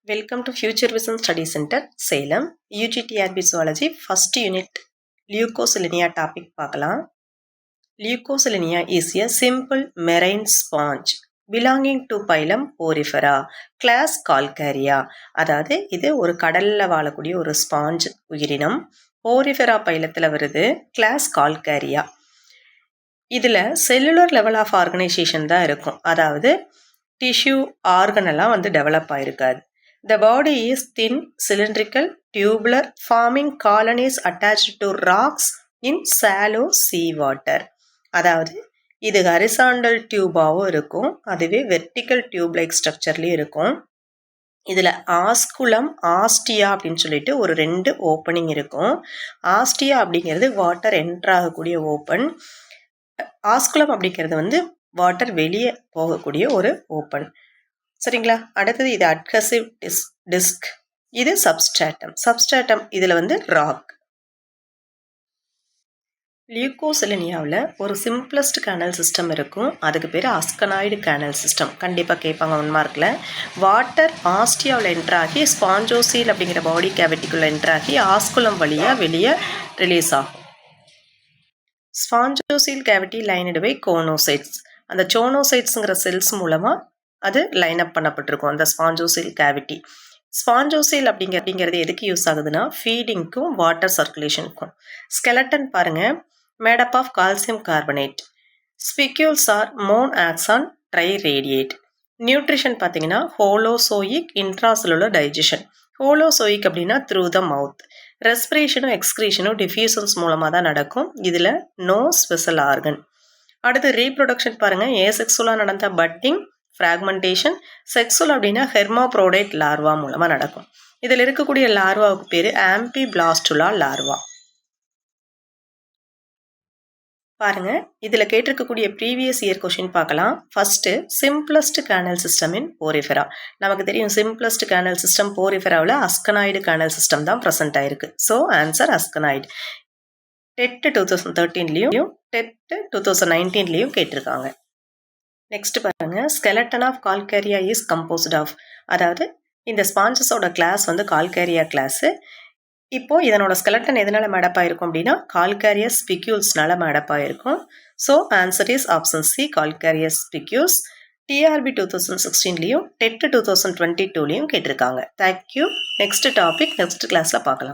Welcome to Future Vision Study Center, Salem. UGTRB Zoology, first unit, Leucoselenia topic பார்க்கலாம். Leucoselenia is a simple marine sponge belonging to phylum Porifera, class Calcarea. அதாவது இது ஒரு கடல்ல வாழக்கூடிய ஒரு sponge உயிரினம். Porifera பைலத்தில் வருது, கிளாஸ் கால்கேரியா. இதில் செல்லுலர் லெவல் ஆஃப் ஆர்கனைசேஷன் தான் இருக்கும், அதாவது டிஷ்யூ ஆர்கன் எல்லாம் develop ஆயிருக்காது. The body is thin, cylindrical, tubular, forming colonies attached to rocks in shallow sea water. அதாவது இது ஹரிசாண்டல் டியூபாவும் இருக்கும், அதுவே வெர்டிக்கல் டியூப் லைக் ஸ்ட்ரக்சர்லேயும் இருக்கும். இதில் ஆஸ்குலம், ஆஸ்டியா அப்படின்னு சொல்லிட்டு ஒரு 2 ஓப்பனிங் இருக்கும். ஆஸ்டியா அப்படிங்கிறது வாட்டர் என்டர் ஆகக்கூடிய ஓப்பன், ஆஸ்குலம் அப்படிங்கிறது வாட்டர் வெளியே போகக்கூடிய ஒரு ஓப்பன். சரிங்களா? அடுத்தது இது அட்ஹசிவ் டிஸ்க், இது சப்ஸ்ட்ராட்டம். சப்ஸ்ட்ராட்டம் இதில் ராக். லியூகோசெலினியாவில் ஒரு சிம்பிளஸ்ட் கேனல் சிஸ்டம் இருக்கும், அதுக்கு பேர் அஸ்கனாய்டு கேனல் சிஸ்டம். கண்டிப்பாக கேட்பாங்க 1 மார்க்கில். வாட்டர் ஆஸ்டியாவில் என்ட்ராகி ஸ்பாஞ்சோசீல் அப்படிங்கிற பாடி கேவிட்டிக்குள்ளே என்ட்ராகி ஆஸ்குலம் வழியாக வெளியே ரிலீஸ் ஆகும். ஸ்பாஞ்சோசீல் கேவிட்டி லைனடு பை கோனோசைட்ஸ். அந்த சோனோசைட்ஸுங்கிற செல்ஸ் மூலமாக அது லைன் அப் பண்ணப்பட்டிருக்கும் அந்த ஸ்பாஞ்சோசீல் கேவிட்டி. ஸ்பாஞ்சோசீல் அப்படிங்கிறது எதுக்கு யூஸ் ஆகுதுன்னா ஃபீடிங்க்கும் வாட்டர் சர்க்குலேஷனுக்கும். ஸ்கெலட்டன் பாருங்கள், made up of calcium carbonate. Spicules are monaxon triradiate. Nutrition பார்த்தீங்கன்னா ஹோலோசோயிக், இன்ட்ராசெல்லுலர் டைஜஷன். ஹோலோசோயிக் அப்படின்னா த்ரூ த மவுத். ரெஸ்பிரேஷனும் எக்ஸ்கிரீஷனும் டிஃப்யூசன்ஸ் மூலமாக தான் நடக்கும். இதில் நோ ஸ்பெஷல் ஆர்கன். அடுத்து ரீப்ரொடக்ஷன் பாருங்கள், ஏசெக்சுவலாக நடந்த பட்டிங், ஃப்ராக்மெண்டேஷன். செக்ஸுவல் அப்படின்னா ஹெர்மாப்ரோடைட் லார்வா மூலமாக நடக்கும். இதில் இருக்கக்கூடிய லார்வாவுக்கு பேர் ஆம்பிபிளாஸ்டுலா லார்வா. பாருங்க, இதில் கேட்டிருக்கக்கூடிய ப்ரீவியஸ் இயர் கொஷின் பார்க்கலாம். First, simplest canal system in Porifera. நமக்கு தெரியும் சிம்பிளஸ்ட் கேனல் சிஸ்டம் போரிஃபெராவில் அஸ்கனாய்டு கேனல் சிஸ்டம் தான் ப்ரெசென்ட் ஆயிருக்கு. So answer asconoid. டெட் 2013லையும் டெட் 2019லையும் கேட்டிருக்காங்க. நெக்ஸ்ட் பாருங்க, skeleton of Calcarea is composed of. அதாவது இந்த ஸ்பாஞ்சஸோட கிளாஸ் கால்கேரியா கிளாஸு. இப்போ இதனோட ஸ்கெலட்டன் எதனால மேடப் ஆயிருக்கும் அப்படின்னா கால்கேரியஸ் ஸ்பிக்யூல்ஸ்னால மேடப் ஆயிருக்கும். So answer is option C, calcareous spicules. TRB 2016லையும் டெட் 2022லையும் கேட்டிருக்காங்க. தேங்க்யூ. நெக்ஸ்ட் டாபிக் நெக்ஸ்ட் கிளாஸில் பார்க்கலாம்.